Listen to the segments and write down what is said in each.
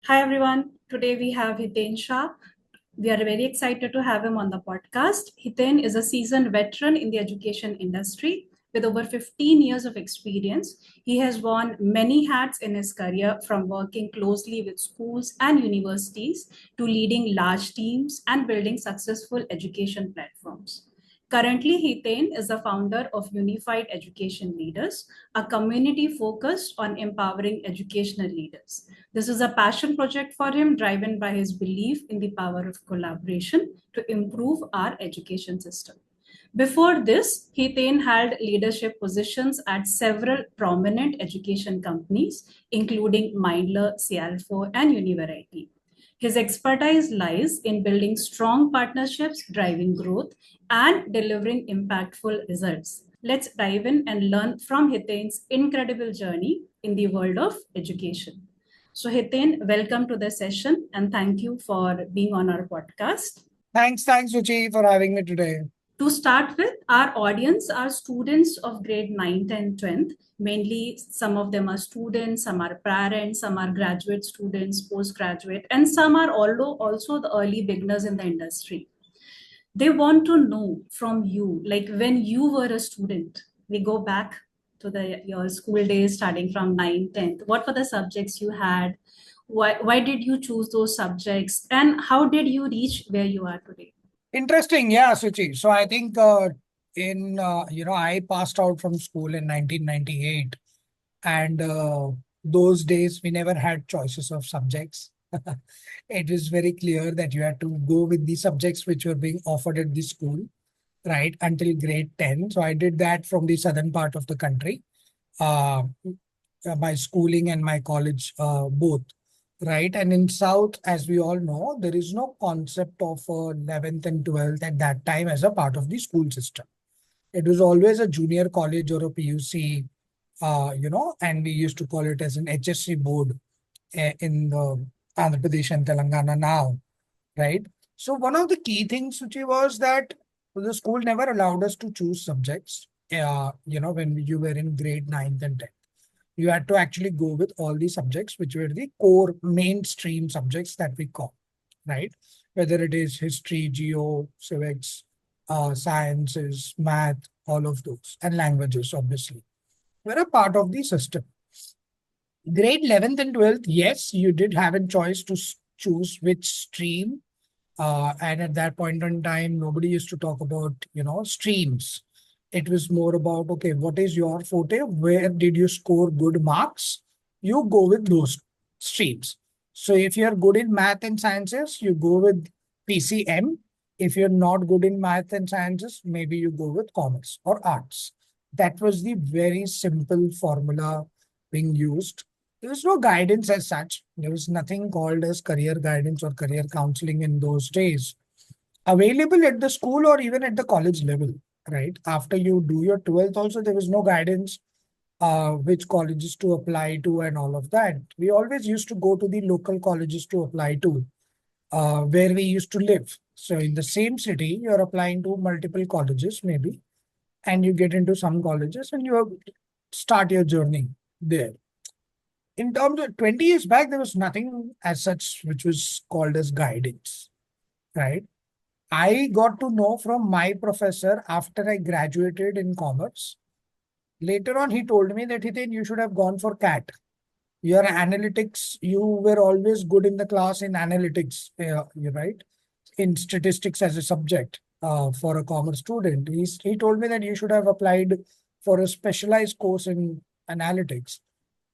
Hi everyone. Today we have Hiten Shah. We are very excited to have him on the podcast. Hiten is a seasoned veteran in the education industry with over 15 years of experience. He has worn many hats in his career, from working closely with schools and universities to leading large teams and building successful education platforms. Currently, Hiten is the founder of Unified Education Leaders, a community focused on empowering educational leaders. This is a passion project for him, driven by his belief in the power of collaboration to improve our education system. Before this, he then held leadership positions at several prominent education companies, including Mindler, CL4, and Univariety. His expertise lies in building strong partnerships, driving growth, and delivering impactful results. Let's dive in and learn from Hiten's incredible journey in the world of education. So, Hiten, welcome to the session and thank you for being on our podcast. Thanks, Ruchi, for having me today. To start with, our audience are students of grade 9th and 10th. Mainly, some of them are students, some are parents, some are graduate students, postgraduate, and some are also the early beginners in the industry. They want to know from you, like when you were a student, we go back to your school days starting from 9th, 10th. What were the subjects you had? Why did you choose those subjects? And how did you reach where you are today? Interesting, yeah, Ruchi. So I think I passed out from school in 1998, and those days we never had choices of subjects. It was very clear that you had to go with the subjects which were being offered at the school, right, until grade 10. So I did that from the southern part of the country. Uh, my schooling and my college both, right? And in South, as we all know, there is no concept of 11th and 12th at that time as a part of the school system. It was always a junior college or a PUC, and we used to call it as an HSC board in the Andhra Pradesh and Telangana now, right? So one of the key things, Suchi, was that the school never allowed us to choose subjects, when you were in grade 9th and 10th. You had to actually go with all the subjects which were the core mainstream subjects that we call, right? Whether it is history, geo, civics, sciences, math, all of those, and languages, obviously, were a part of the system. Grade 11th and 12th, yes, you did have a choice to choose which stream. And at that point in time, nobody used to talk about, streams. It was more about, okay, what is your forte? Where did you score good marks? You go with those streams. So if you're good in math and sciences, you go with PCM. If you're not good in math and sciences, maybe you go with commerce or arts. That was the very simple formula being used. There was no guidance as such. There was nothing called as career guidance or career counseling in those days available at the school or even at the college level, right? After you do your 12th also, there was no guidance which colleges to apply to and all of that. We always used to go to the local colleges to apply to where we used to live. So in the same city, you're applying to multiple colleges maybe, and you get into some colleges and you start your journey there. In terms of 20 years back, there was nothing as such which was called as guidance, right? I got to know from my professor after I graduated in commerce. Later on, he told me that Hiten, you should have gone for CAT. Your analytics, you were always good in the class in analytics, you're right, in statistics as a subject for a commerce student. He told me that you should have applied for a specialized course in analytics.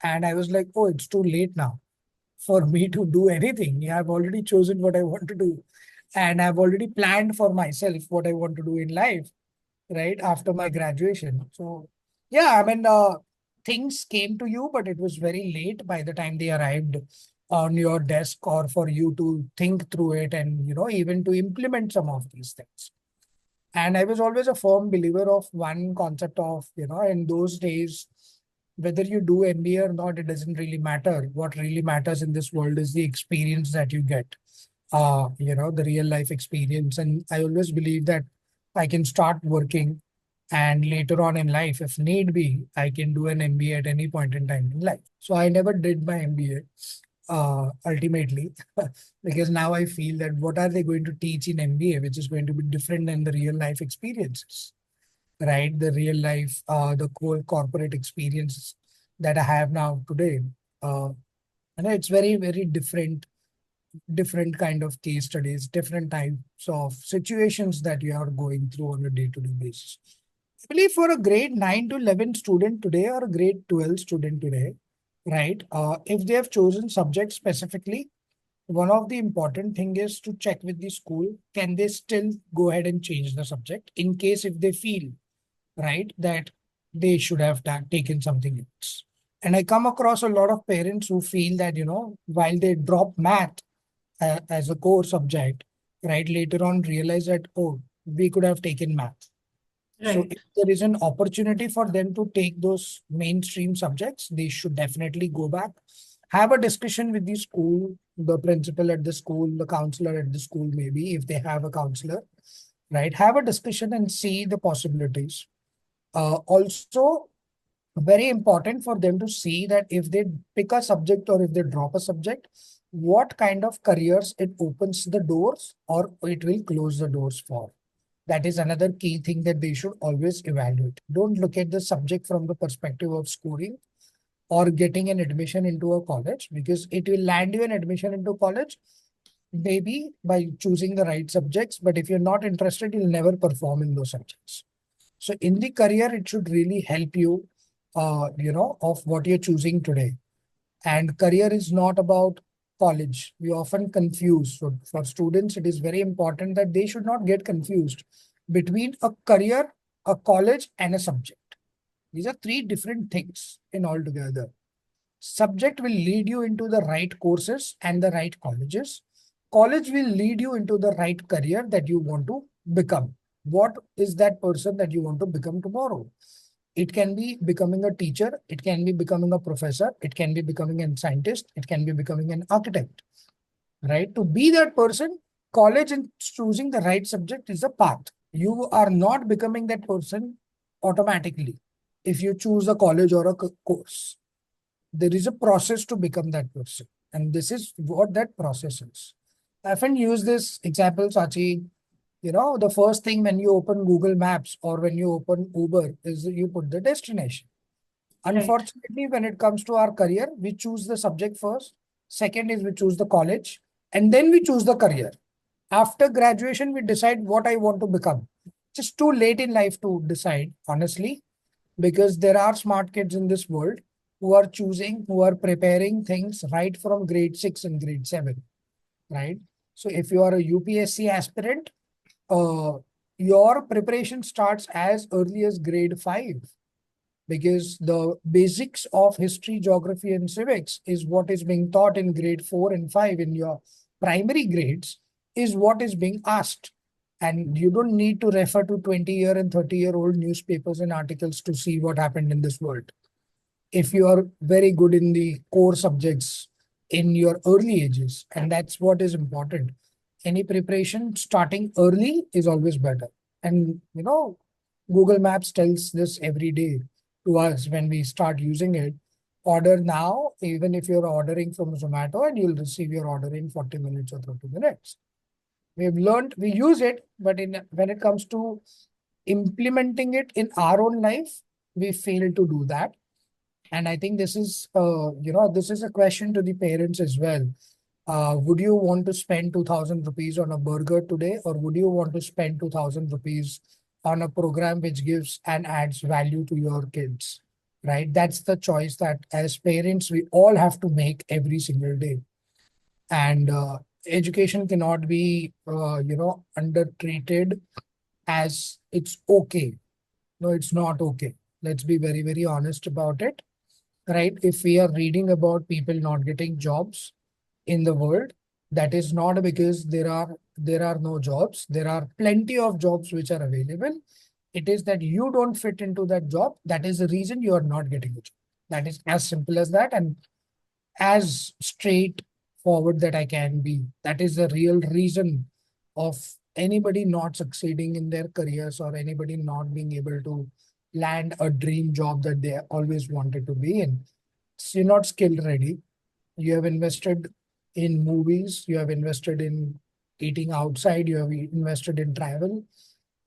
And I was like, oh, it's too late now for me to do anything. Yeah, I've already chosen what I want to do. And I've already planned for myself what I want to do in life, right? After my graduation. So, yeah, I mean, things came to you, but it was very late by the time they arrived on your desk or for you to think through it and, even to implement some of these things. And I was always a firm believer of one concept of, in those days, whether you do MBA or not, it doesn't really matter. What really matters in this world is the experience that you get, the real life experience. And I always believe that I can start working and later on in life, if need be, I can do an MBA at any point in time in life. So I never did my MBA. ultimately, because now I feel that what are they going to teach in MBA, which is going to be different than the real life experiences, right? The real life, the core corporate experience that I have now today. Uh, and it's very, very different kind of case studies, different types of situations that you are going through on a day-to-day basis. I believe for a grade 9 to 11 student today or a grade 12 student today, right? If they have chosen subject specifically, one of the important thing is to check with the school, can they still go ahead and change the subject in case if they feel, right, that they should have taken something else. And I come across a lot of parents who feel that, while they drop math as a core subject, right, later on realize that, oh, we could have taken math. So Right. if there is an opportunity for them to take those mainstream subjects, they should definitely go back. Have a discussion with the school, the principal at the school, the counselor at the school, maybe if they have a counselor, right? Have a discussion and see the possibilities. Also, very important for them to see that if they pick a subject or if they drop a subject, what kind of careers it opens the doors or it will close the doors for. That is another key thing that they should always evaluate. Don't look at the subject from the perspective of scoring or getting an admission into a college, because it will land you an admission into college maybe by choosing the right subjects. But if you're not interested, you'll never perform in those subjects. So in the career, it should really help you, of what you're choosing today. And career is not about college. We often confuse. So for students, it is very important that they should not get confused between a career, a college, and a subject. These are three different things in altogether. Subject will lead you into the right courses and the right colleges. College will lead you into the right career that you want to become. What is that person that you want to become tomorrow? It can be becoming a teacher, it can be becoming a professor, it can be becoming a scientist, it can be becoming an architect, right? To be that person, college and choosing the right subject is a path. You are not becoming that person automatically if you choose a college or a course. There is a process to become that person. And this is what that process is. I often use this example, Sachi. The first thing when you open Google Maps or when you open Uber is you put the destination. Right. Unfortunately, when it comes to our career, we choose the subject first. Second is we choose the college, and then we choose the career. After graduation, we decide what I want to become. Just too late in life to decide, honestly, because there are smart kids in this world who are choosing, who are preparing things right from grade 6 and grade 7, right? So if you are a UPSC aspirant, uh, your preparation starts as early as grade 5, because the basics of history, geography, and civics is what is being taught in grade 4 and 5 in your primary grades, is what is being asked. And you don't need to refer to 20-year and 30-year-old newspapers and articles to see what happened in this world. If you are very good in the core subjects in your early ages, and that's what is important. Any preparation starting early is always better. And Google Maps tells this every day to us when we start using it. Order now, even if you're ordering from Zomato, and you'll receive your order in 40 minutes or 30 minutes. We've learned, we use it, but when it comes to implementing it in our own life, we fail to do that. And I think this is a question to the parents as well. Would you want to spend 2,000 rupees on a burger today, or would you want to spend 2,000 rupees on a program which gives and adds value to your kids? Right? That's the choice that as parents, we all have to make every single day. And education cannot be, undertreated as it's okay. No, it's not okay. Let's be very, very honest about it, right? If we are reading about people not getting jobs in the world, that is not because there are no jobs. There are plenty of jobs which are available. It is that you don't fit into that job. That is the reason you are not getting a job. That is as simple as that, and as straightforward that I can be. That is the real reason of anybody not succeeding in their careers or anybody not being able to land a dream job that they always wanted to be in. So you're not skill ready. You have invested in movies, you have invested in eating outside, you have invested in travel,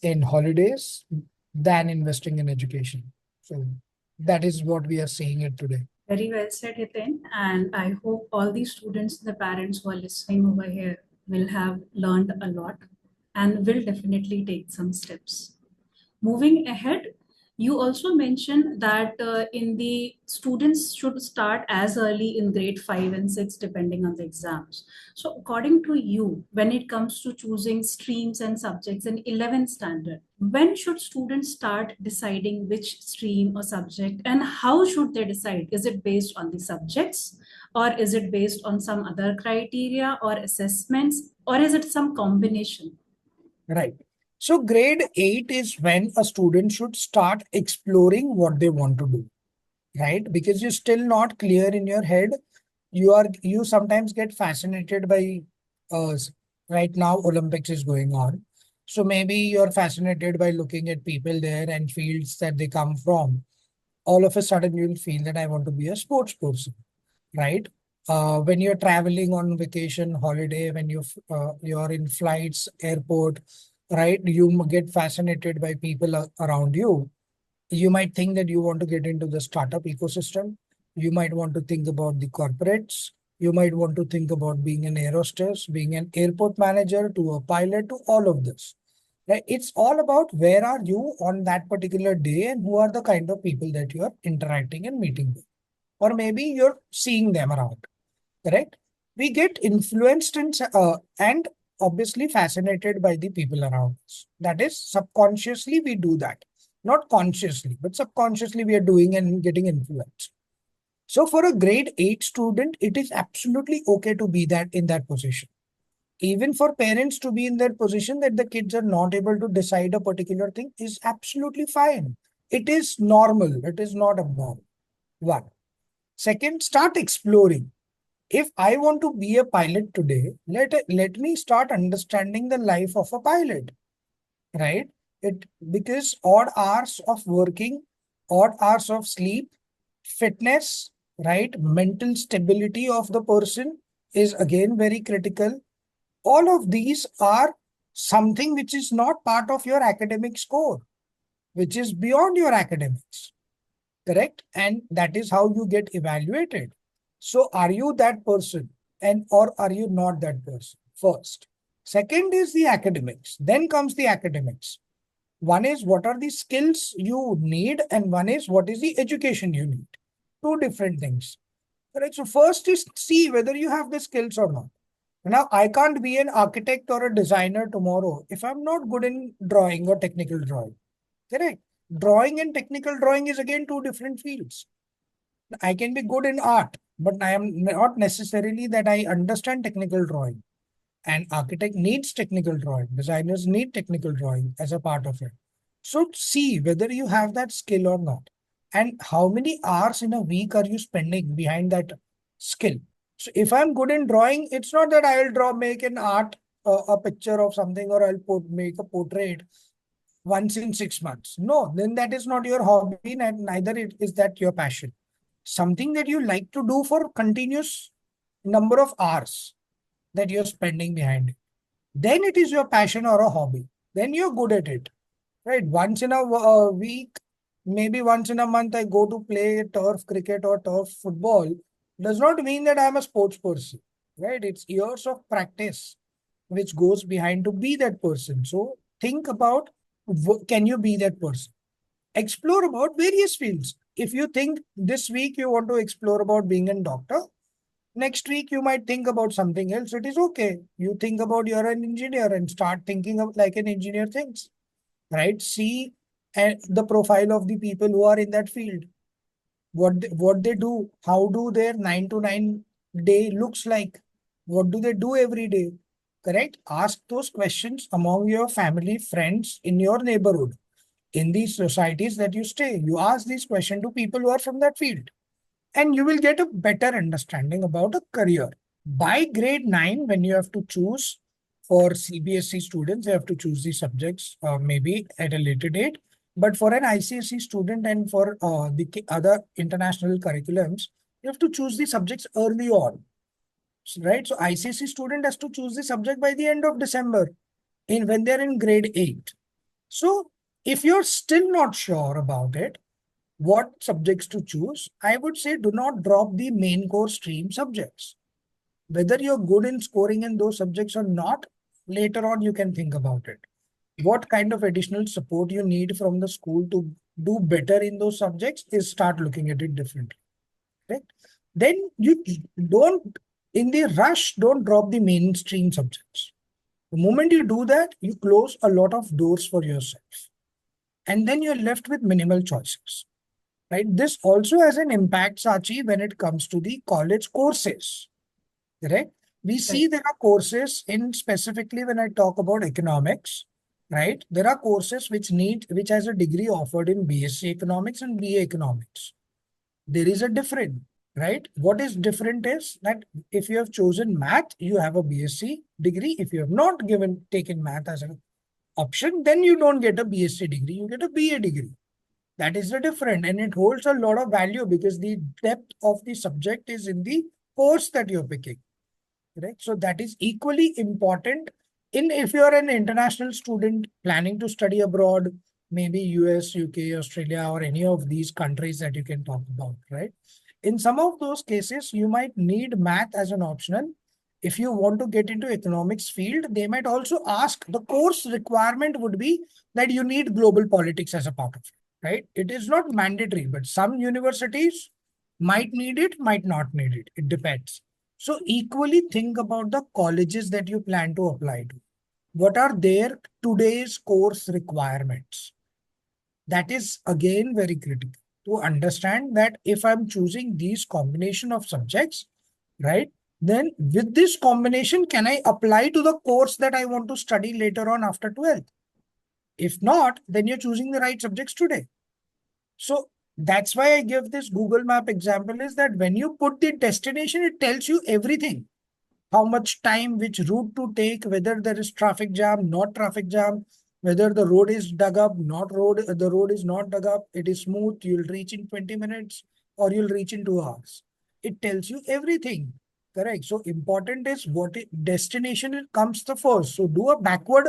in holidays, than investing in education. So that is what we are seeing it today. Very well said, Hiten. And I hope all the students and the parents who are listening over here will have learned a lot and will definitely take some steps. Moving ahead, you also mentioned that in the students should start as early in grade 5 and 6 depending on the exams. So according to you, when it comes to choosing streams and subjects in 11th standard, when should students start deciding which stream or subject, and how should they decide? Is it based on the subjects, or is it based on some other criteria or assessments, or is it some combination? Right. So grade 8 is when a student should start exploring what they want to do, right? Because you're still not clear in your head. You sometimes get fascinated by right now Olympics is going on. So maybe you're fascinated by looking at people there and fields that they come from. All of a sudden you'll feel that I want to be a sports person, right? When you're traveling on vacation, holiday, when you're in flights, airport, right? You get fascinated by people around you. You might think that you want to get into the startup ecosystem. You might want to think about the corporates. You might want to think about being an aerostess, being an airport manager, to a pilot, to all of this. Right? It's all about where are you on that particular day and who are the kind of people that you are interacting and meeting with. Or maybe you're seeing them around, correct? We get influenced and obviously fascinated by the people around us. That is, subconsciously we do that. Not consciously, but subconsciously we are doing and getting influenced. So for a grade 8 student, it is absolutely okay to be that in that position. Even for parents to be in that position that the kids are not able to decide a particular thing is absolutely fine. It is normal. It is not abnormal. One. Second, start exploring. If I want to be a pilot today, let me start understanding the life of a pilot, right? It because odd hours of working, odd hours of sleep, fitness, right? Mental stability of the person is again very critical. All of these are something which is not part of your academic score, which is beyond your academics, correct? And that is how you get evaluated. So are you that person, and or are you not that person? First. Second is the academics. Then comes the academics. One is what are the skills you need, and one is what is the education you need. Two different things. Correct. So first is see whether you have the skills or not. Now, I can't be an architect or a designer tomorrow if I'm not good in drawing or technical drawing. Correct. Drawing and technical drawing is again two different fields. I can be good in art, but I am not necessarily that I understand technical drawing. An architect needs technical drawing. Designers need technical drawing as a part of it. So see whether you have that skill or not. And how many hours in a week are you spending behind that skill? So if I'm good in drawing, it's not that I'll make an art, a picture of something, or make a portrait once in 6 months. No, then that is not your hobby, and neither is that your passion. Something that you like to do for continuous number of hours that you're spending behind it. Then it is your passion or a hobby. Then you're good at it, right? Once in a week, maybe once in a month, I go to play turf cricket or turf football. Does not mean that I'm a sports person, right? It's years of practice which goes behind to be that person. So think about can you be that person? Explore about various fields. If you think this week you want to explore about being a doctor, next week you might think about something else. It is okay. You think about you're an engineer and start thinking of like an engineer thinks, right? See the profile of the people who are in that field, what they do, how do their 9 to 9 day looks like, what do they do every day, correct? Ask those questions among your family, friends, in your neighborhood, in these societies that you stay. You ask these questions to people who are from that field, and you will get a better understanding about a career. By grade 9, when you have to choose for CBSE students, you have to choose the subjects maybe at a later date. But for an ICSE student and for the other international curriculums, You have to choose the subjects early on, right? So ICSE student has to choose the subject by the end of December when they're in grade 8. So if you're still not sure about it, what subjects to choose, I would say do not drop the main core stream subjects. Whether you're good in scoring in those subjects or not, later on you can think about it. What kind of additional support you need from the school to do better in those subjects is start looking at it differently. Right? Then you don't, in the rush, don't drop the mainstream subjects. The moment you do that, you close a lot of doors for yourself. And then you're left with minimal choices. Right? This also has an impact, Sachi, when it comes to the college courses. Correct? We see Right. there are courses in specifically when I talk about economics, right? There are courses which has a degree offered in BSc economics and BA economics. There is a difference, right? What is different is that if you have chosen math, you have a BSc degree. If you have not taken math as an option, then you don't get a BSc degree, you get a BA degree. That is the difference, and it holds a lot of value because the depth of the subject is in the course that you're picking. Correct. So that is equally important in if you're an international student planning to study abroad, maybe US, UK, Australia, or any of these countries that you can talk about, right? In some of those cases, you might need math as an optional. If you want to get into economics field, they might also ask the course requirement would be that you need global politics as a part of it, right? It is not mandatory, but some universities might need it, might not need it. It depends. So equally think about the colleges that you plan to apply to. What are their today's course requirements? That is again very critical to understand that if I'm choosing these combination of subjects, right, then with this combination, can I apply to the course that I want to study later on after 12th? If not, then you're choosing the right subjects today. So that's why I give this Google Map example is that when you put the destination, it tells you everything. How much time, which route to take, whether there is traffic jam, not traffic jam, whether the road is dug up, the road is not dug up, it is smooth, you'll reach in 20 minutes or you'll reach in 2 hours. It tells you everything. Correct. So important is destination comes the first. So do a backward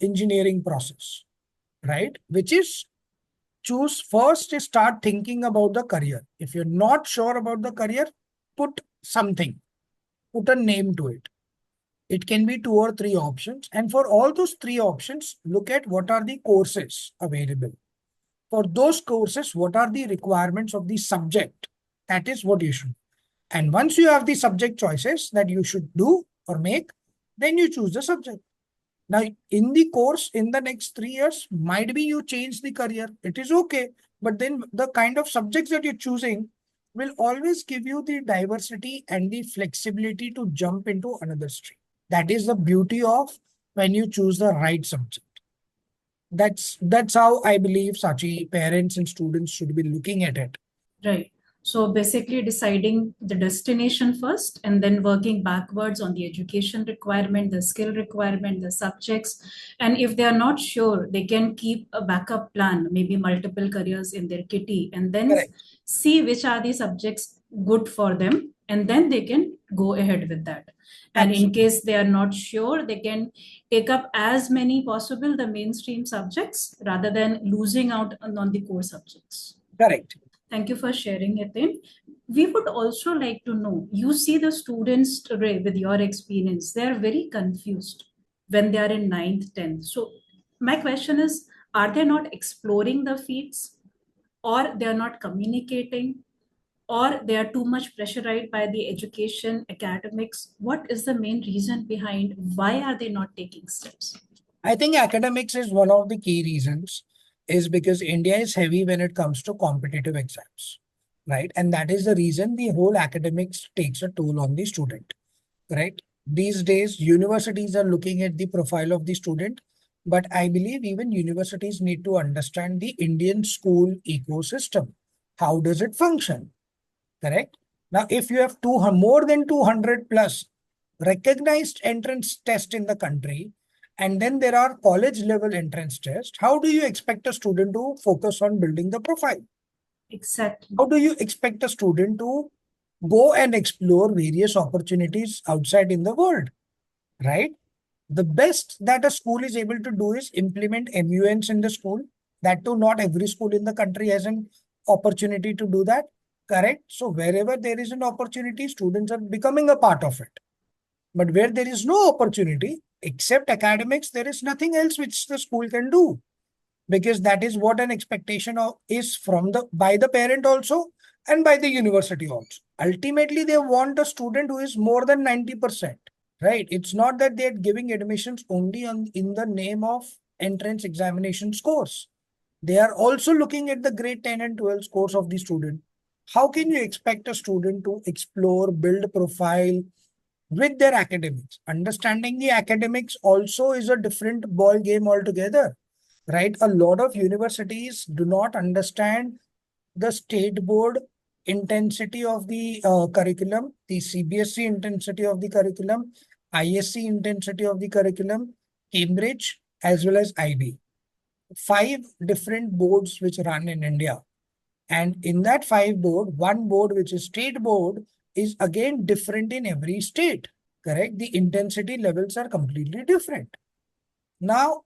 engineering process, right? Which is choose first is start thinking about the career. If you're not sure about the career, put something, put a name to it. It can be 2 or 3 options. And for all those 3 options, look at what are the courses available. For those courses, what are the requirements of the subject? That is what you should. And once you have the subject choices that you should do or make, then you choose the subject. Now, in the course, in the next 3 years, might be you change the career. It is okay. But then the kind of subjects that you're choosing will always give you the diversity and the flexibility to jump into another stream. That is the beauty of when you choose the right subject. That's how I believe, Sachi, parents and students should be looking at it. Right. So basically deciding the destination first and then working backwards on the education requirement, the skill requirement, the subjects. And if they are not sure, they can keep a backup plan, maybe multiple careers in their kitty, and then Correct. see which are the subjects good for them. And then they can go ahead with that. And in Absolutely. case they are not sure, they can take up as many possible the mainstream subjects rather than losing out on the core subjects. Correct. Thank you for sharing it in. We would also like to know, you see the students today with your experience, they're very confused when they are in ninth, 10th. So my question is, are they not exploring the fields, or they are not communicating, or they are too much pressurized by the education, academics? What is the main reason behind why are they not taking steps? I think academics is one of the key reasons is because India is heavy when it comes to competitive exams, right? And that is the reason the whole academics takes a toll on the student, right? These days, universities are looking at the profile of the student, but I believe even universities need to understand the Indian school ecosystem. How does it function? Correct? Now, if you have more than 200 plus recognized entrance test in the country, and then there are college level entrance tests, how do you expect a student to focus on building the profile? Exactly. How do you expect a student to go and explore various opportunities outside in the world, right? The best that a school is able to do is implement MUNs in the school. That too, not every school in the country has an opportunity to do that. Correct. So wherever there is an opportunity, students are becoming a part of it. But where there is no opportunity, except academics, there is nothing else which the school can do, because that is what an expectation of is from the by the parent also and by the university also. Ultimately, they want a student who is more than 90%. Right. It's not that they're giving admissions only in the name of entrance examination scores. They are also looking at the grade 10 and 12 scores of the student. How can you expect a student to explore, build profile with their academics? Understanding the academics also is a different ball game altogether, right? A lot of universities do not understand the state board intensity of the curriculum, the CBSE intensity of the curriculum, ISC intensity of the curriculum, Cambridge, as well as IB. Five different boards which run in India. And in that five board, one board, which is state board, is again different in every state. Correct? The intensity levels are completely different. Now,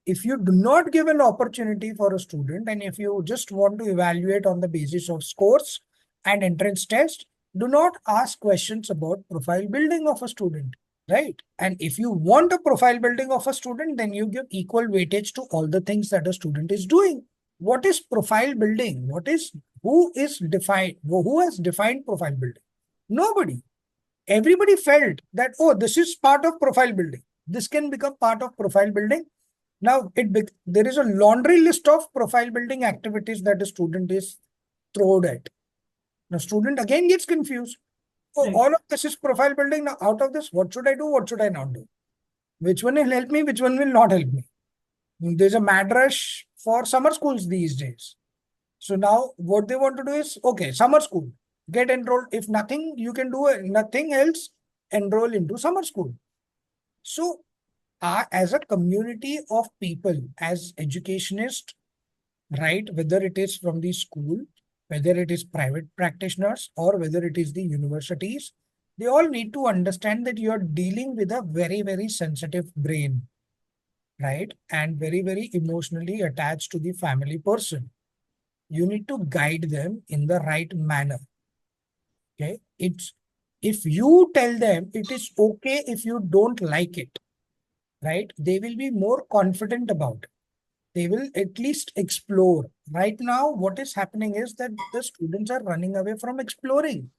if you do not give an opportunity for a student, and if you just want to evaluate on the basis of scores and entrance test, do not ask questions about profile building of a student, right? And if you want a profile building of a student, then you give equal weightage to all the things that a student is doing. What is profile building? Who is defined? Who has defined profile building? Nobody. Everybody felt that, oh, this is part of profile building. This can become part of profile building. Now, there is a laundry list of profile building activities that a student is thrown at. Now, student again gets confused. Oh, Right. all of this is profile building. Now, out of this, what should I do? What should I not do? Which one will help me? Which one will not help me? There's a mad rush for summer schools these days. So now what they want to do is, okay, summer school, get enrolled. If nothing, you can do nothing else, enroll into summer school. So as a community of people, as educationists, right, whether it is from the school, whether it is private practitioners, or whether it is the universities, they all need to understand that you are dealing with a very, very sensitive brain, right? And very, very emotionally attached to the family person. You need to guide them in the right manner. Okay. If you tell them it is okay if you don't like it, right? They will be more confident about it. They will at least explore. Right now, what is happening is that the students are running away from exploring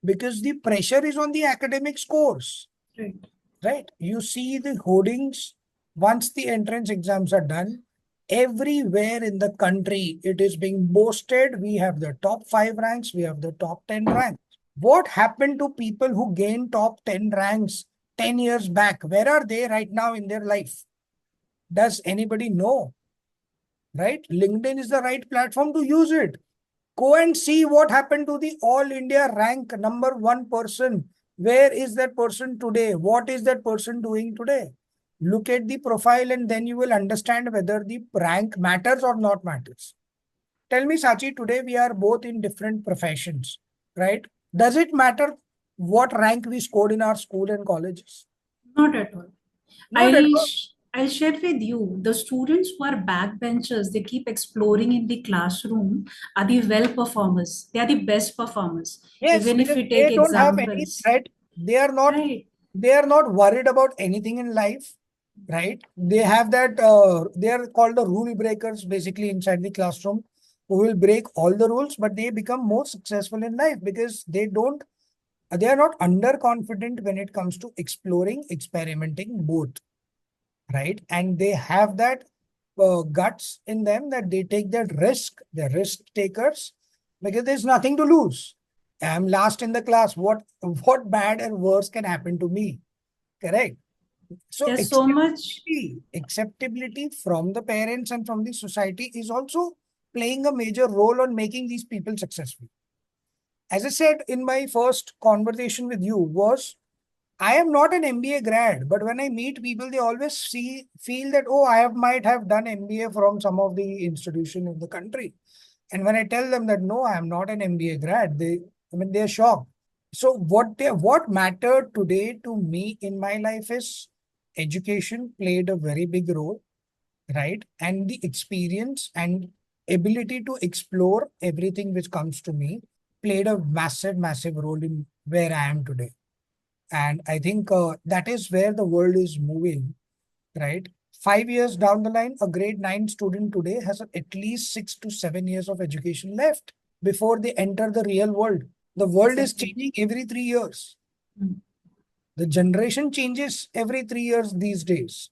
because the pressure is on the academic scores. Right. Right? You see the hoardings once the entrance exams are done. Everywhere in the country, it is being boasted. We have the top 5 ranks, we have the top 10 ranks. What happened to people who gained top 10 ranks 10 years back? Where are they right now in their life? Does anybody know? Right? LinkedIn is the right platform to use it. Go and see what happened to the All India rank number 1 person. Where is that person today? What is that person doing today? Look at the profile and then you will understand whether the rank matters or not matters. Tell me, Sachi, today we are both in different professions, right? Does it matter what rank we scored in our school and colleges? Not at all. Not at all. I'll share with you the students who are backbenchers, they keep exploring in the classroom, are the well performers. They are the best performers. Yes, Even if because we take they don't have any examples, threat. They are not right? they are not worried about anything in life, right? They have that they are called the rule breakers basically inside the classroom, who will break all the rules, but they become more successful in life because they are not underconfident when it comes to exploring, experimenting both, right? And they have that guts in them that they take that risk. They're risk takers because there's nothing to lose. I'm last in the class. What bad and worse can happen to me? Correct. So There's so much. acceptability from the parents and from the society is also playing a major role on making these people successful. As I said in my first conversation with you was, I am not an MBA grad, but when I meet people, they always feel that, oh, might have done MBA from some of the institution in the country. And when I tell them that no, I am not an MBA grad, they're shocked. So what mattered today to me in my life is education played a very big role, right? And the experience and ability to explore everything which comes to me played a massive, massive role in where I am today. And I think that is where the world is moving, right? 5 years down the line, a grade 9 student today has at least 6 to 7 years of education left before they enter the real world. The world is Exactly. changing every 3 years. Mm. The generation changes every 3 years these days,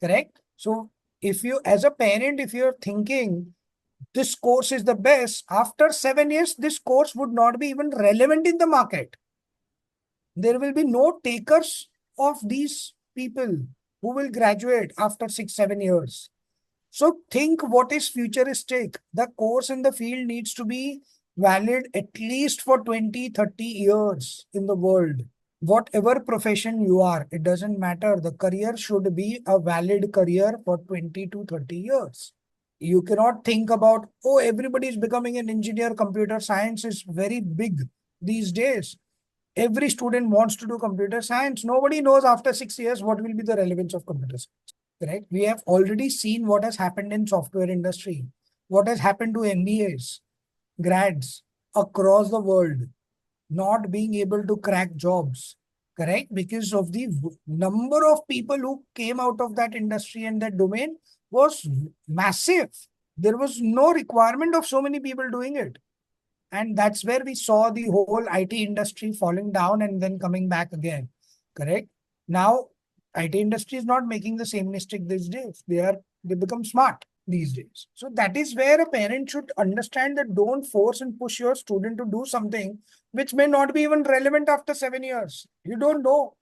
correct? So if you, as a parent, if you're thinking this course is the best, after 7 years, this course would not be even relevant in the market. There will be no takers of these people who will graduate after 6, 7 years. So think what is futuristic. The course in the field needs to be valid at least for 20, 30 years in the world. Whatever profession you are, it doesn't matter. The career should be a valid career for 20 to 30 years. You cannot think about, oh, everybody is becoming an engineer. Computer science is very big these days. Every student wants to do computer science. Nobody knows after 6 years what will be the relevance of computer science. Right? We have already seen what has happened in software industry, what has happened to MBAs, grads across the world, not being able to crack jobs, correct? Because of the number of people who came out of that industry and that domain was massive. There was no requirement of so many people doing it. And that's where we saw the whole IT industry falling down and then coming back again. Correct? Now, IT industry is not making the same mistake these days. They become smart these days. So that is where a parent should understand that don't force and push your student to do something which may not be even relevant after 7 years. You don't know.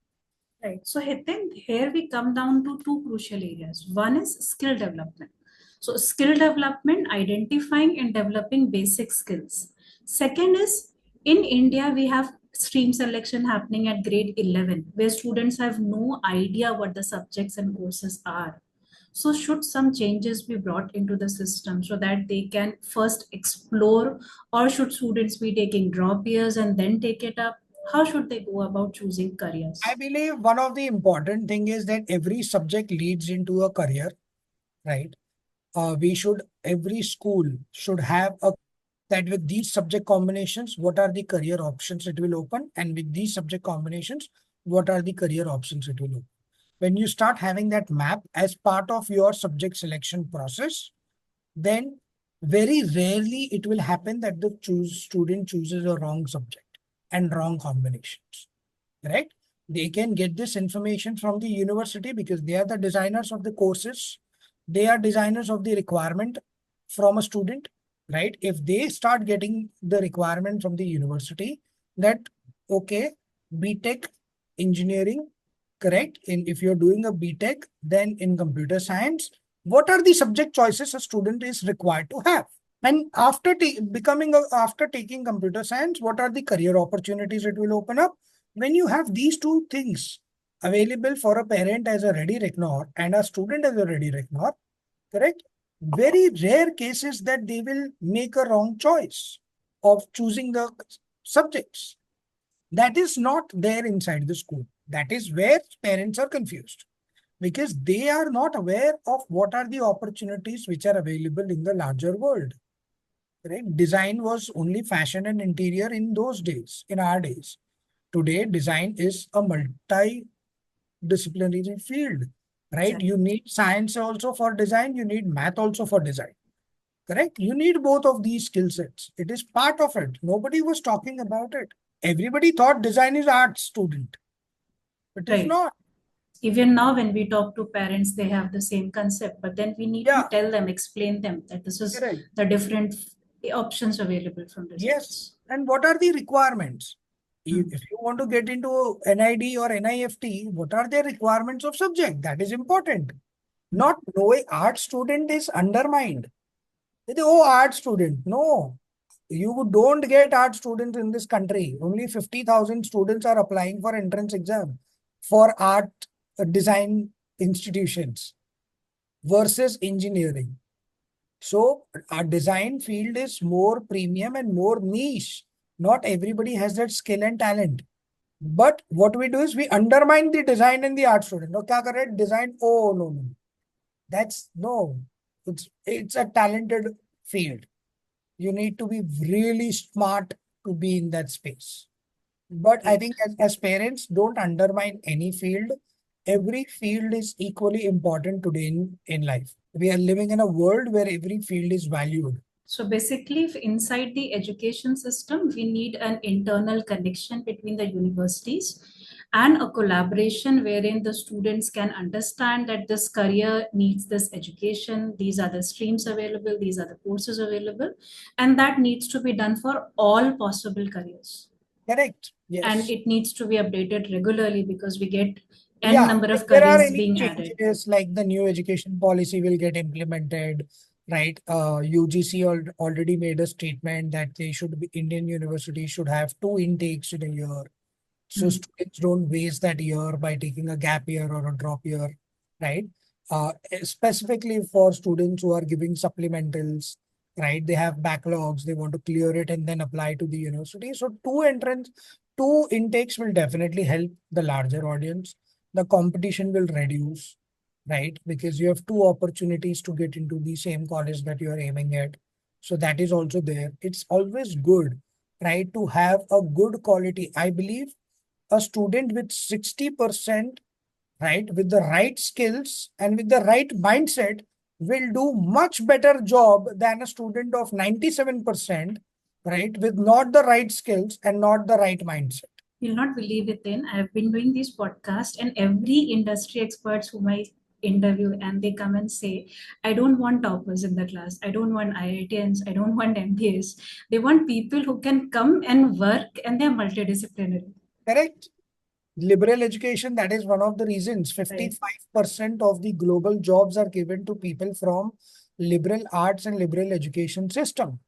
Right. So Hiten, here we come down to two crucial areas. One is skill development. So skill development, identifying and developing basic skills. Second is in India, we have stream selection happening at grade 11, where students have no idea what the subjects and courses are. So should some changes be brought into the system so that they can first explore, or should students be taking drop years and then take it up? How should they go about choosing I careers? believe one of the important thing is that every subject leads into a career, right? Every school should have a that with these subject combinations, what are the career options it will open? And with these subject combinations, what are the career options it will open? When you start having that map as part of your subject selection process, then very rarely it will happen that the student chooses a wrong subject and wrong combinations, right? They can get this information from the university because they are the designers of the courses. They are designers of the requirement from a student, right? If they start getting the requirement from the university that, okay, BTech engineering, correct? If you're doing a BTech, then in computer science, what are the subject choices a student is required to have? And after taking computer science, what are the career opportunities it will open up? When you have these two things available for a parent as a ready reckoner and a student as a ready reckoner, correct? Very rare cases that they will make a wrong choice of choosing the subjects. That is not there inside the school. That is where parents are confused because they are not aware of what are the opportunities which are available in the larger world. Right? Design was only fashion and interior in those days, in our days. Today, design is a multi-disciplinary field, right? You Exactly. need science also for design, you need math also for design, correct? You need both of these skill sets. It is part of it. Nobody was talking about it. Everybody thought design is art student. It is Right. not. Even now, when we talk to parents, they have the same concept, but then we need to Yeah, tell them, explain them that this is correct. the different options available from Yes. results. And what are the requirements? Hmm. If you want to get into NID or NIFT, what are the requirements of subject? That is important. Not knowing art student is undermined. They say, oh, art student. No, you don't get art students in this country. Only 50,000 students are applying for entrance exam for art design institutions versus engineering. So our design field is more premium and more niche. Not everybody has that skill and talent. But what we do is we undermine the design and the art student. No, kya kar rahe? Design. Oh, no, no. That's no. It's a talented field. You need to be really smart to be in that space. But I Right. think as parents, don't undermine any field. Every field is equally important today in life. We are living in a world where every field is valued. So basically, inside the education system, we need an internal connection between the universities and a collaboration wherein the students can understand that this career needs this education, these are the streams available, these are the courses available, and that needs to be done for all possible careers. Correct. And Yes. it needs to be updated regularly because we get n Yeah. number If of there are careers any being added. changes like the new education policy will get implemented, right? UGC already made a statement that they should be Indian universities should have two intakes in a year. So Hmm. students don't waste that year by taking a gap year or a drop year, right? Specifically for students who are giving supplementals, right? They have backlogs, they want to clear it and then apply to the university. So two intakes will definitely help the larger audience. The competition will reduce, right? Because you have two opportunities to get into the same college that you are aiming at. So that is also there. It's always good, right, to have a good quality. I believe a student with 60%, right, with the right skills and with the right mindset will do much better job than a student of 97%, right, with not the right skills and not the right mindset. You'll not believe it then. I've been doing these podcasts, and every industry experts whom I interview, and they come and say, I don't want toppers in the class. I don't want IITians. I don't want MBAs. They want people who can come and work and they're multidisciplinary. Correct? Liberal education, that is one of the reasons Right. 55% of the global jobs are given to people from liberal arts and liberal education system.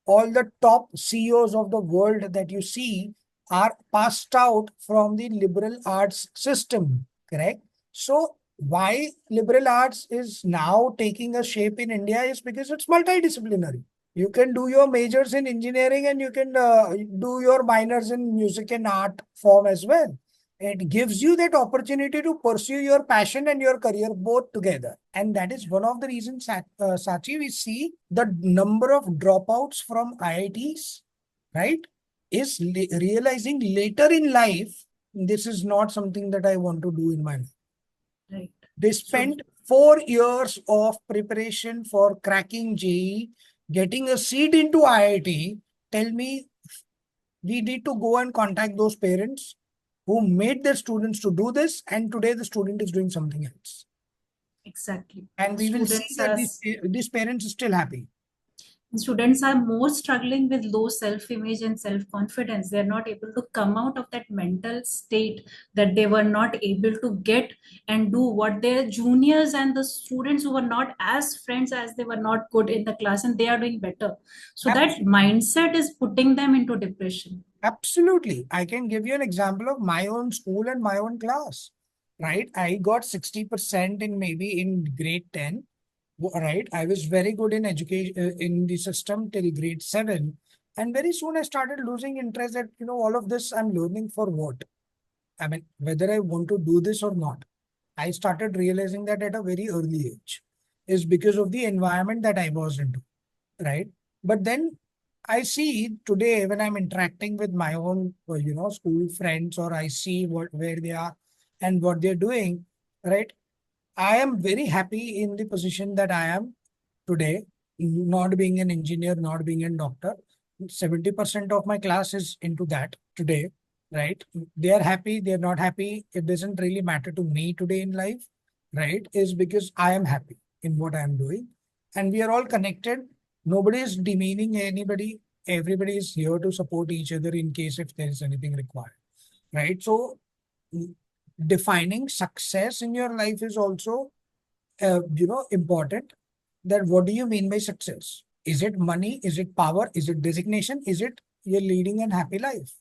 All the top CEOs of the world that you see are passed out from the liberal arts system, correct? So why liberal arts is now taking a shape in India is because it's multidisciplinary. You can do your majors in engineering and you can do your minors in music and art form as well. It gives you that opportunity to pursue your passion and your career both together. And that is one of the reasons, Sachi, we see the number of dropouts from IITs, right, is realizing later in life, this is not something that I want to do in my life. Right. They So spent 4 years of preparation for cracking JEE, getting a seat into IIT. Tell me, we need to go and contact those parents who made their students to do this, and today the student is doing something else. exactly. And we will see Students that are these parents are still happy. students are more struggling with low self-image and self-confidence. They're not able to come out of that mental state that they were not able to get and do what their juniors and the students who were not as friends as they were not good in the class and they are doing better. So that mindset is putting them into depression. Absolutely. I can give you an example of my own school and my own class, right? I got 60% in maybe in grade 10, right? I was very good in education in the system till grade 7. And very soon I started losing interest that, all of this I'm learning for what? I mean, whether I want to do this or not. I started realizing that at a very early age is because of the environment that I was into, right? But then I see today when I'm interacting with my own, school friends, or I see where they are and what they're doing, right? I am very happy in the position that I am today, not being an engineer, not being a doctor. 70% of my class is into that today, right? They are happy, they're not happy. It doesn't really matter to me today in life, right? Is because I am happy in what I am doing. And we are all connected. Nobody is demeaning anybody. Everybody is here to support each other in case if there is anything required, right? So defining success in your life is also important. That what do you mean by success? Is it money? Is it power? Is it designation? Is it you're leading a happy life?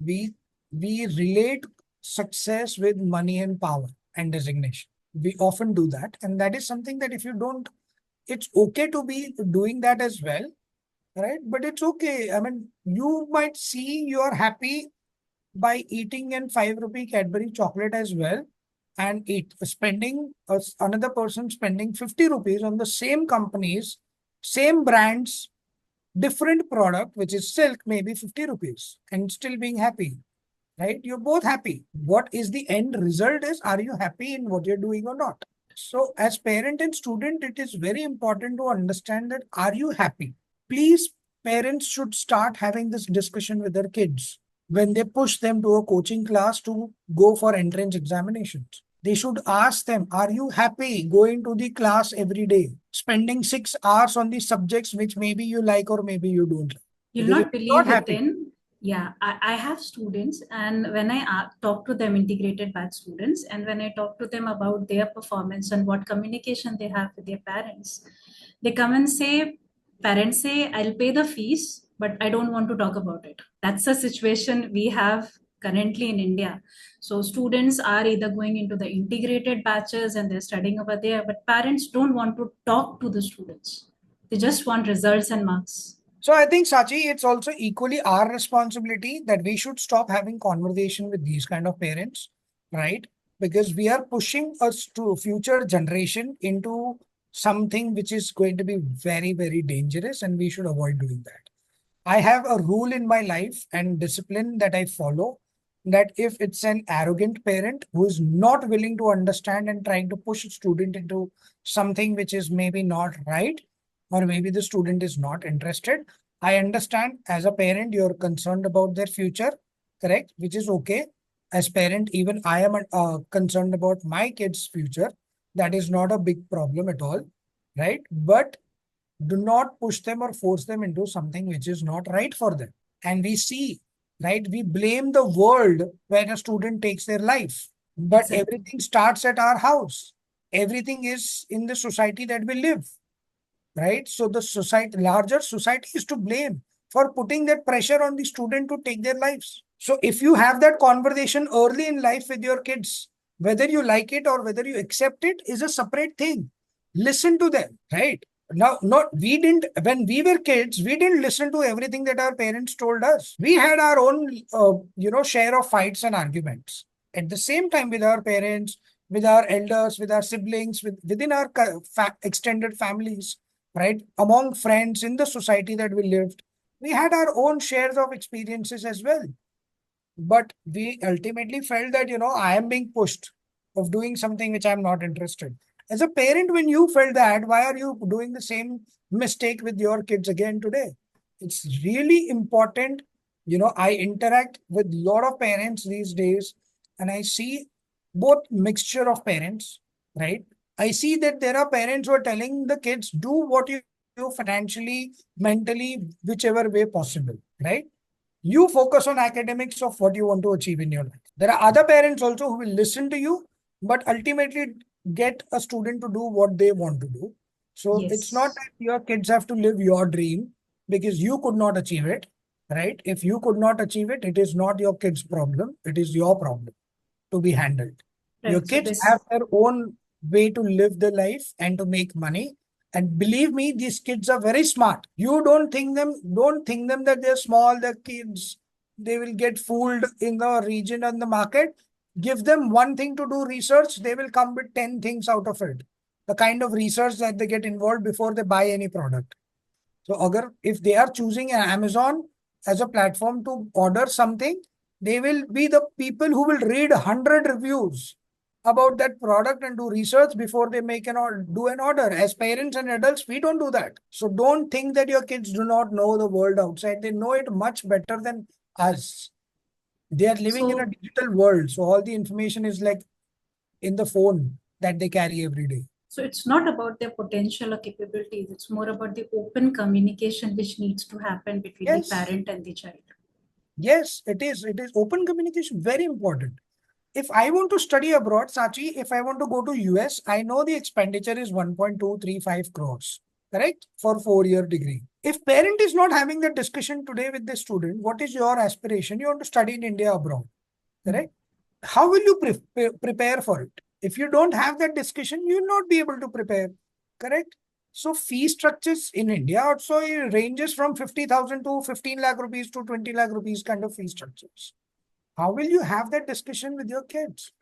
We we relate success with money and power and designation. We often do that, and that is something that if you don't It's okay to be doing that as well, right? But it's okay. I mean, you might see you're happy by eating an 5 rupee Cadbury chocolate as well, and spending another person spending 50 rupees on the same companies, same brands, different product, which is silk, maybe 50 rupees, and still being happy, right? You're both happy. What is the end result is, are you happy in what you're doing or not? So as parent and student, it is very important to understand that, are you happy? Please, parents should start having this discussion with their kids when they push them to a coaching class to go for entrance examinations. They should ask them, are you happy going to the class every day, spending 6 hours on the subjects which maybe you like or maybe you don't like? You'll Because if not you're believe, not happy, Hiten. Yeah, I have students, and when I talk to them, integrated batch students, and when I talk to them about their performance and what communication they have with their parents, they come and say, parents say, I'll pay the fees, but I don't want to talk about it. That's the situation we have currently in India. So students are either going into the integrated batches and they're studying over there, but parents don't want to talk to the students. They just want results and marks. so I think, Sachi, it's also equally our responsibility that we should stop having conversation with these kind of parents, right? Because we are pushing us to future generation into something which is going to be very, very dangerous, and we should avoid doing that. I have a rule in my life and discipline that I follow, that if it's an arrogant parent who is not willing to understand and trying to push a student into something which is maybe not right, or maybe the student is not interested, I understand as a parent, you're concerned about their future, correct? Which is okay. As parent, even I am concerned about my kids' future. That is not a big problem at all, right? But do not push them or force them into something which is not right for them. And we see, right, we blame the world when a student takes their life, but Exactly. everything starts at our house. Everything is in the society that we live, right? So the society, larger society, is to blame for putting that pressure on the student to take their lives. So if you have that conversation early in life with your kids, whether you like it or whether you accept it is a separate thing. Listen to them, right? Now, not we didn't, when we were kids, we didn't listen to everything that our parents told us. We had our own, share of fights and arguments. At the same time, with our parents, with our elders, with our siblings, within our extended families, right? Among friends in the society that we lived, we had our own shares of experiences as well. But we ultimately felt that, I am being pushed of doing something which I'm not interested. As a parent, when you felt that, why are you doing the same mistake with your kids again today? It's really important. I interact with a lot of parents these days, and I see both mixture of parents, right? I see that there are parents who are telling the kids, do what you financially, mentally, whichever way possible, right? You focus on academics of what you want to achieve in your life. There are other parents also who will listen to you, but ultimately get a student to do what they want to do. So it's not Yes. that your kids have to live your dream because you could not achieve it, right? If you could not achieve it, it is not your kid's problem. It is your problem to be handled. Your Right. So kids have this, their own way to live their life and to make money. And believe me, these kids are very smart. You don't think them that they're small, they're kids. They will get fooled in the region and the market. Give them one thing to do research, they will come with 10 things out of it. The kind of research that they get involved before they buy any product. So if they are choosing Amazon as a platform to order something, they will be the people who will read 100 reviews about that product and do research before they make an order, do an order. As parents and adults, we don't do that. So don't think that your kids do not know the world outside. They know it much better than us. They are living in a so digital world. So all the information is like in the phone that they carry every day. so it's not about their potential or capabilities. It's more about the open communication which needs to happen between the Yes. parent and the child. Yes, it is. It is open communication, very important. If I want to study abroad, Sachi, if I want to go to US, I know the expenditure is 1.235 crores, correct? For 4-year degree. If parent is not having that discussion today with the student, what is your aspiration? You want to study in India abroad, correct? How will you prepare for it? If you don't have that discussion, you will not be able to prepare, correct? So fee structures in India also ranges from 50,000 to 15 lakh rupees to 20 lakh rupees kind of fee structures. How will you have that discussion with your kids?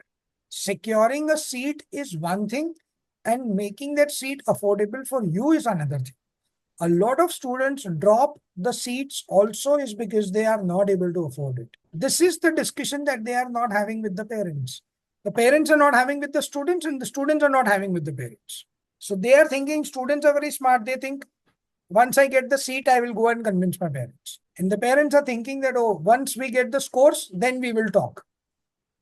Securing a seat is one thing, and making that seat affordable for you is another thing. A lot of students drop the seats also is because they are not able to afford it. This is the discussion that they are not having with the parents. The parents are not having with the students, and the students are not having with the parents. So they are thinking students are very smart. They think once I get the seat, I will go and convince my parents. And the parents are thinking that, oh, once we get the scores, then we will talk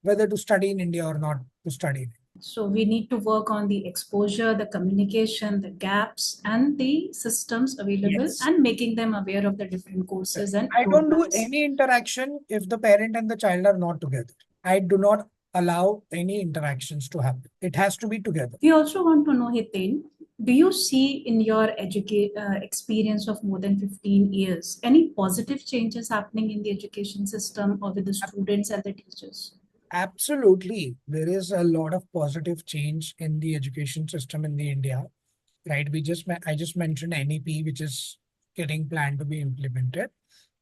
whether to study in India or not to study. So we need to work on the exposure, the communication, the gaps, and the systems available, Yes. and making them aware of the different courses and I don't do programs. any interaction if the parent and the child are not together. I do not allow any interactions to happen. It has to be together. We also want to know, Hiten, do you see in your experience of more than 15 years any positive changes happening in the education system or with the students and the teachers? Absolutely. There is a lot of positive change in the education system in the India, right? I just mentioned NEP, which is getting planned to be implemented,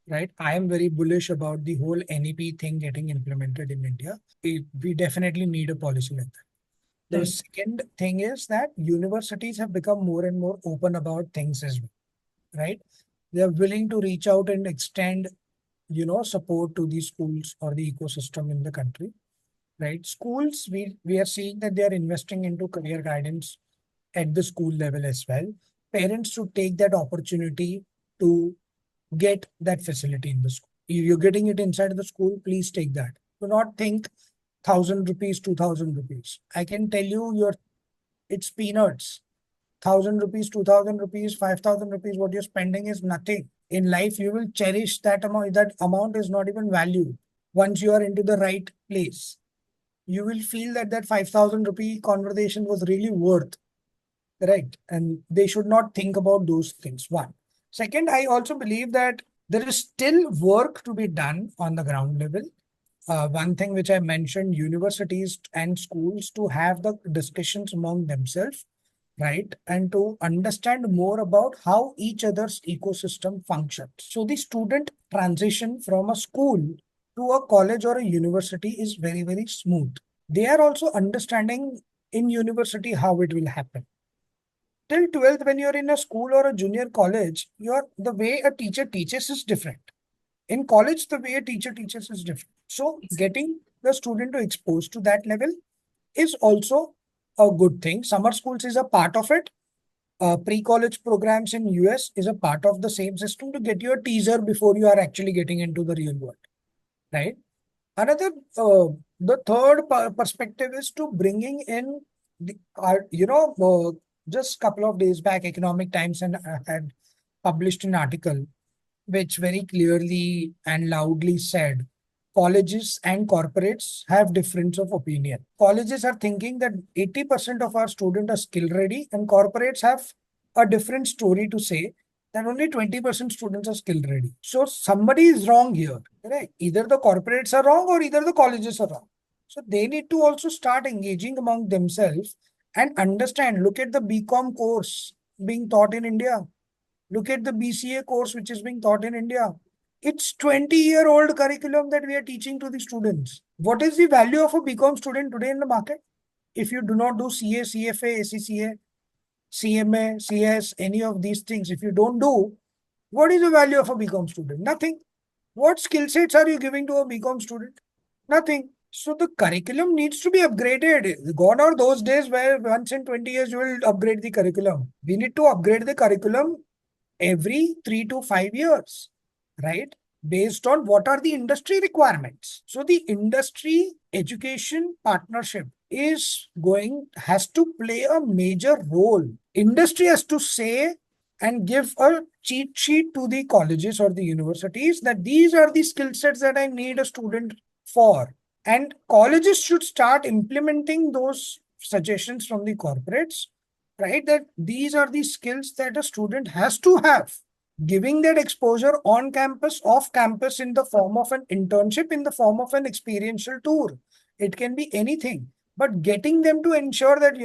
right? I am very bullish about the whole NEP thing getting implemented in India. We definitely need a policy like that. The Right. second thing is that universities have become more and more open about things as well, right? They are willing to reach out and extend, support to the schools or the ecosystem in the country, right? Schools, we are seeing that they are investing into career guidance at the school level as well. Parents should take that opportunity to get that facility in the school. If you're getting it inside the school, please take that. Do not think 1,000 rupees, 2,000 rupees. I can tell you, it's peanuts. 1,000 rupees, 2,000 rupees, 5,000 rupees, what you're spending is nothing. In life, you will cherish that amount. That amount is not even valued. Once you are into the right place, you will feel that that 5,000 rupee conversation was really worth, right? And they should not think about those things. One. Second, I also believe that there is still work to be done on the ground level. One thing which I mentioned, universities and schools to have the discussions among themselves, right? And to understand more about how each other's ecosystem functions. So the student transition from a school to a college or a university is very, very smooth. They are also understanding in university how it will happen. Till 12th, when you're in a school or a junior college, the way a teacher teaches is different. In college, the way a teacher teaches is different. So getting the student to expose to that level is also a good thing. Summer schools is a part of it. Pre-college programs in US is a part of the same system to get you a teaser before you are actually getting into the real world, right? Another, the third perspective is to bringing in just couple of days back, Economic Times had published an article which very clearly and loudly said colleges and corporates have difference of opinion. Colleges are thinking that 80% of our students are skill ready, and corporates have a different story to say that only 20% students are skill ready. So somebody is wrong here, right? Either the corporates are wrong or either the colleges are wrong. So they need to also start engaging among themselves and understand. Look at the BCom course being taught in India. Look at the BCA course which is being taught in India. It's 20-year-old curriculum that we are teaching to the students. What is the value of a BCom student today in the market? If you do not do CA, CFA, ACCA, CMA, CS, any of these things, if you don't do, what is the value of a BCom student? Nothing. What skill sets are you giving to a BCom student? Nothing. So the curriculum needs to be upgraded. Gone are those days where once in 20 years you will upgrade the curriculum. We need to upgrade the curriculum every 3 to 5 years, right? Based on what are the industry requirements. So the industry education partnership has to play a major role. Industry has to say and give a cheat sheet to the colleges or the universities that these are the skill sets that I need a student for. And colleges should start implementing those suggestions from the corporates, right? That these are the skills that a student has to have. Giving that exposure on campus, off campus, in the form of an internship, in the form of an experiential tour. It can be anything, but getting them to ensure that,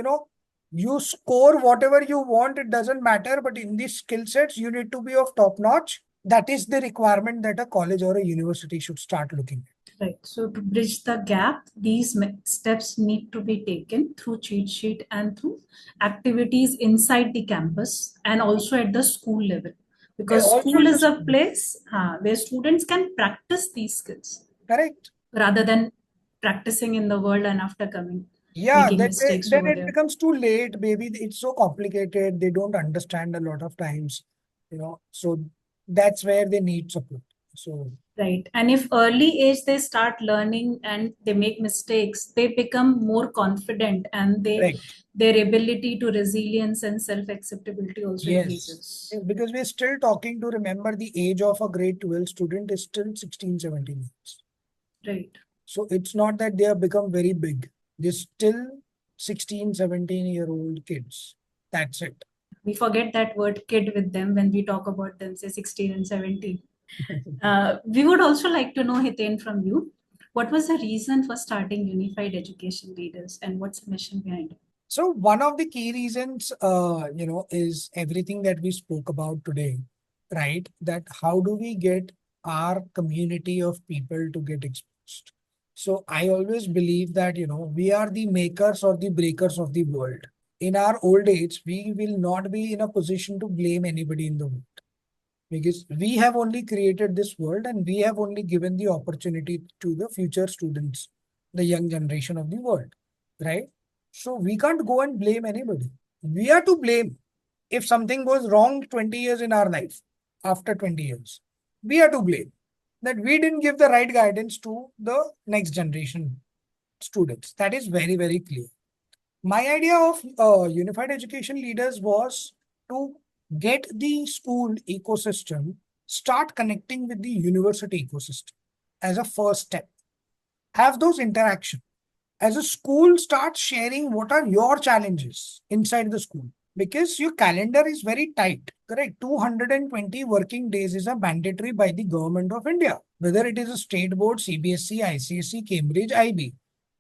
You score whatever you want, it doesn't matter. But in these skill sets, you need to be of top notch. That is the requirement that a college or a university should start looking at. Right. So to bridge the gap, these steps need to be taken through cheat sheet and through activities inside the campus and also at the school level. Because Also school at the is a school. place where students can practice these skills Correct. rather than practicing in the world and after coming, Yeah, making mistakes then over it there. becomes too late. Maybe it's so complicated. They don't understand a lot of times, so that's where they need support. So, Right. And if early age they start learning and they make mistakes, they become more confident and correct. their ability to resilience and self-acceptability also Yes. increases. Because we're still talking to remember the age of a grade 12 student is still 16, 17 years. Right. So it's not that they have become very big. They're still 16, 17-year-old kids. That's it. We forget that word kid with them when we talk about them, say 16 and 17. We would also like to know, Hiten, from you, what was the reason for starting Unified Education Leaders and what's the mission behind it? So one of the key reasons, is everything that we spoke about today, right? That how do we get our community of people to get exposed? So I always believe that, we are the makers or the breakers of the world. In our old age, we will not be in a position to blame anybody in the world because we have only created this world and we have only given the opportunity to the future students, the young generation of the world, right? So we can't go and blame anybody. We are to blame if something goes wrong 20 years in our life. After 20 years, we are to blame that we didn't give the right guidance to the next generation students. That is very, very clear. My idea of unified education leaders was to get the school ecosystem start connecting with the university ecosystem as a first step. Have those interactions. As a school, start sharing what are your challenges inside the school because your calendar is very tight. Correct. 220 working days is a mandatory by the government of India, whether it is a state board, CBSE, ICSE, Cambridge, IB.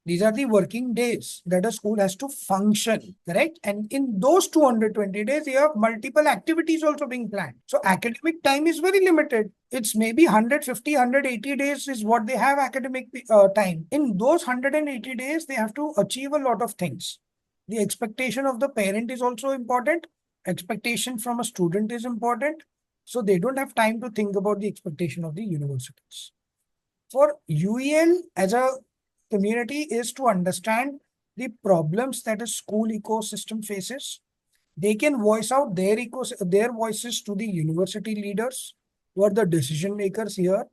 These are the working days that a school has to function, correct? And in those 220 days, you have multiple activities also being planned. So academic time is very limited. It's maybe 150, 180 days is what they have academic time. In those 180 days, they have to achieve a lot of things. The expectation of the parent is also important. Expectation from a student is important. So they don't have time to think about the expectation of the universities. For UEL as a community is to understand the problems that a school ecosystem faces. They can voice out their voices to the university leaders, who are the decision makers here,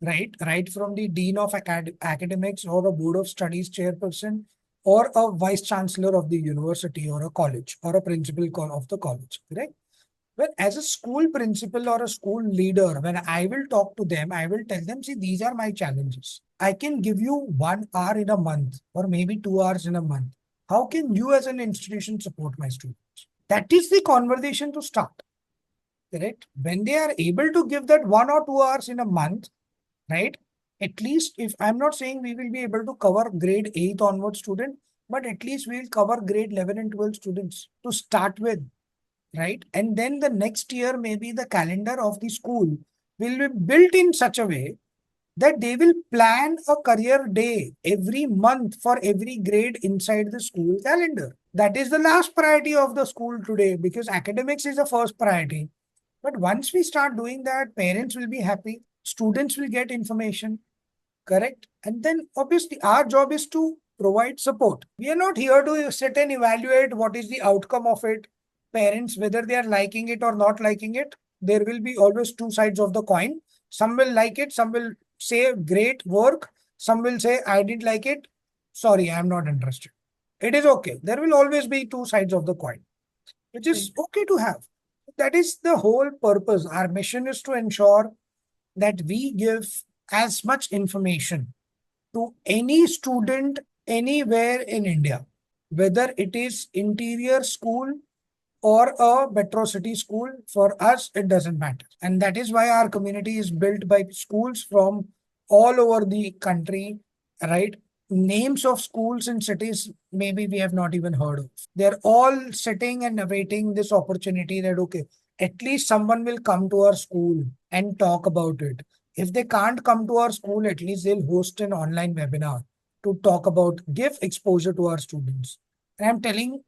right? Right from the dean of academics or a board of studies chairperson or a vice chancellor of the university or a college or a principal of the college, correct? Well, as a school principal or a school leader, when I will talk to them, I will tell them, see, these are my challenges. I can give you 1 hour in a month or maybe 2 hours in a month. How can you as an institution support my students? That is the conversation to start, correct? When they are able to give that 1 or 2 hours in a month, right? At least if I'm not saying we will be able to cover grade 8 onward student, but at least we'll cover grade 11 and 12 students to start with, right? And then the next year, maybe the calendar of the school will be built in such a way that they will plan a career day every month for every grade inside the school calendar. That is the last priority of the school today because academics is the first priority. But once we start doing that, parents will be happy, students will get information, correct? And then obviously our job is to provide support. We are not here to sit and evaluate what is the outcome of it. Parents, whether they are liking it or not liking it, there will be always two sides of the coin. Some will like it, some will say great work, some will say I didn't like it. Sorry, I am not interested. It is okay. There will always be two sides of the coin, which is Right. okay to have. That is the whole purpose. Our mission is to ensure that we give as much information to any student anywhere in India, whether it is interior school or a metro city school, for us, it doesn't matter. And that is why our community is built by schools from all over the country, right? names of schools in cities maybe we have not even heard of. They're all sitting and awaiting this opportunity that, okay, at least someone will come to our school and talk about it. If they can't come to our school, at least they'll host an online webinar to talk about, give exposure to our students. And I'm telling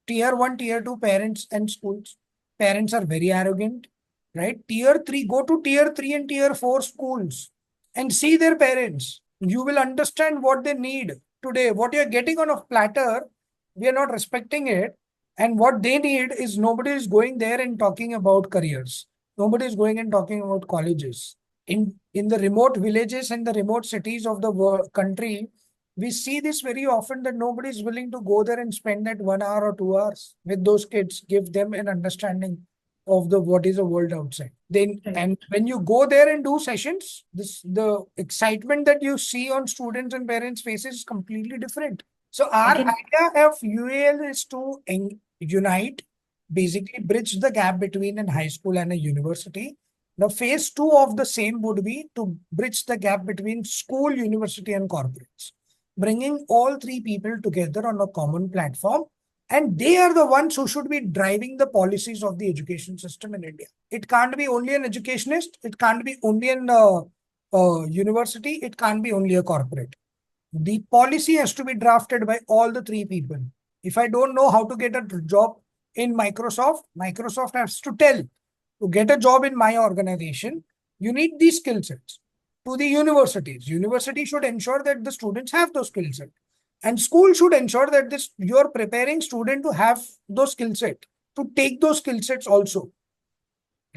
tier one, tier two parents and schools, parents are very arrogant, right? Tier three, go to tier three and tier four schools and see their parents. You will understand what they need today. What you're getting on a platter, we are not respecting it. And what they need is nobody is going there and talking about careers. Nobody is going and talking about colleges. In the remote villages and the remote cities of the country, we see this very often that nobody is willing to go there and spend that 1 hour or 2 hours with those kids, give them an understanding of the what is the world outside. Then Right. and when you go there and do sessions, the excitement that you see on students and parents' faces is completely different. So I our can idea of UAL is to unite, basically bridge the gap between a high school and a university. The phase two of the same would be to bridge the gap between school, university, and corporates, bringing all three people together on a common platform. And they are the ones who should be driving the policies of the education system in India. It can't be only an educationist. It can't be only an university. It can't be only a corporate. The policy has to be drafted by all the three people. If I don't know how to get a job in Microsoft, Microsoft has to tell, to get a job in my organization, you need these skill sets. To the universities, university should ensure that the students have those skill sets. And school should ensure that this you're preparing student to have those skill set, to take those skill sets also,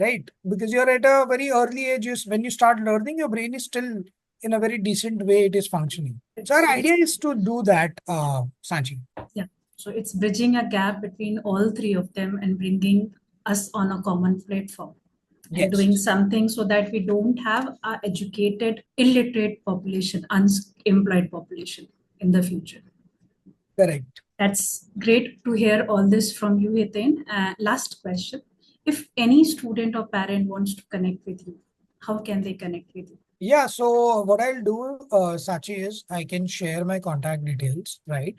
right? Because you're at a very early age, when you start learning, your brain is still in a very decent way it is functioning. So our idea is to do that, Sanchi. Yeah. So it's bridging a gap between all three of them and bringing us on a common platform and doing Yes, something so that we don't have a educated, illiterate population, unemployed population in the future. correct. That's great to hear all this from you, Hiten. Last question. If any student or parent wants to connect with you, how can they connect with you? Yeah, so what I'll do, Sachi, is I can share my contact details, right?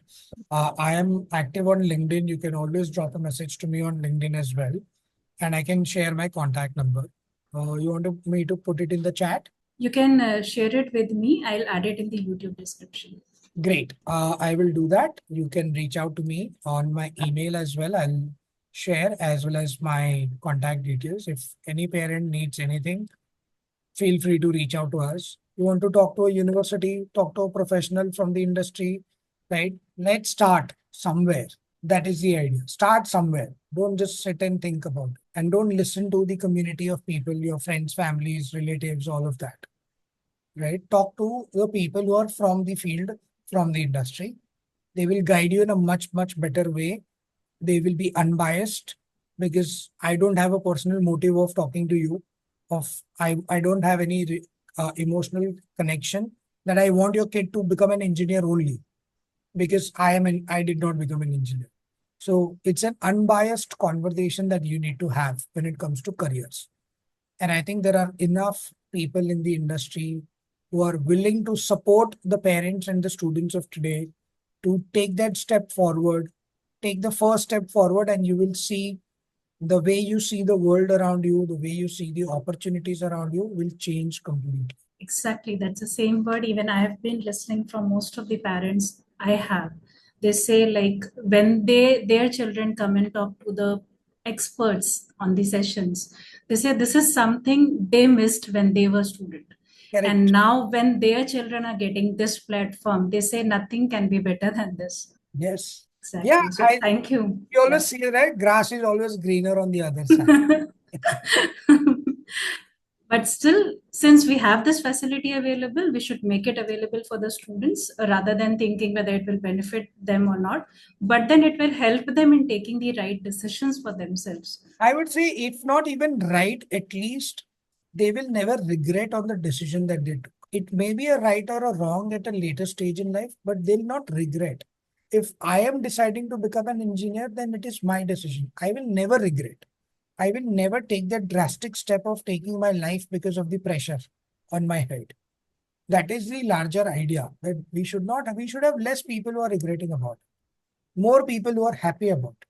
I am active on LinkedIn. You can always drop a message to me on LinkedIn as well, and I can share my contact number. You want me to put it in the chat? You can share it with me. I'll add it in the YouTube description. Great. I will do that. You can reach out to me on my email as well. I'll share as well as my contact details. If any parent needs anything, feel free to reach out to us. You want to talk to a university, talk to a professional from the industry, right? Let's start somewhere. That is the idea. Start somewhere. Don't just sit and think about it. And don't listen to the community of people, your friends, families, relatives, all of that, right? Talk to the people who are from the field, from the industry. They will guide you in a much, much better way. They will be unbiased because I don't have a personal motive of talking to you. I don't have any emotional connection that I want your kid to become an engineer only because I did not become an engineer. So it's an unbiased conversation that you need to have when it comes to careers. And I think there are enough people in the industry who are willing to support the parents and the students of today to take that step forward, take the first step forward, and you will see the way you see the world around you, the way you see the opportunities around you will change completely. Exactly, that's the same word. Even I have been listening from most of the parents I have. They say like when their children come and talk to the experts on the sessions, they say this is something they missed when they were student. And Correct. now when their children are getting this platform, they say nothing can be better than this. Yes. Yeah, Exactly. So thank you. you Yeah. always see, right? Grass is always greener on the other side. But still, since we have this facility available, we should make it available for the students rather than thinking whether it will benefit them or not. But then it will help them in taking the right decisions for themselves. I would say, if not even right, at least they will never regret on the decision that they took. It may be a right or a wrong at a later stage in life, but they'll not regret. If I am deciding to become an engineer, then it is my decision. I will never regret. I will never take that drastic step of taking my life because of the pressure on my head. That is the larger idea, that we should have less people who are regretting about it, more people who are happy about it.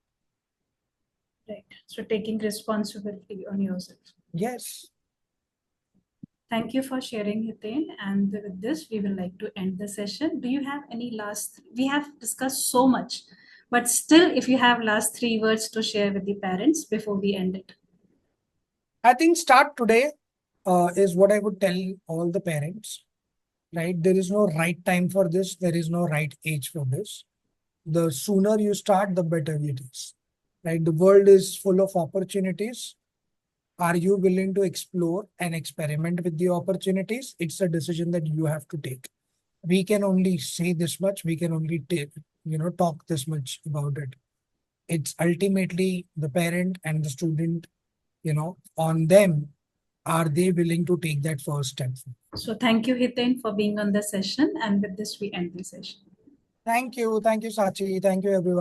Right. So taking responsibility on yourself. Yes. Thank you for sharing, Hiten. And with this, we will like to end the session. Do you have any last? We have discussed so much, but still, if you have last 3 words to share with the parents before we end it. I think start today is what I would tell all the parents, right? There is no right time for this. There is no right age for this. The sooner you start, the better it is, right? The world is full of opportunities. Are you willing to explore and experiment with the opportunities? It's a decision that you have to take. We can only say this much. We can only talk this much about it. It's ultimately the parent and the student, on them. Are they willing to take that first step? So thank you, Hiten, for being on the session. And with this, we end the session. Thank you. Thank you, Sachi. Thank you, everyone.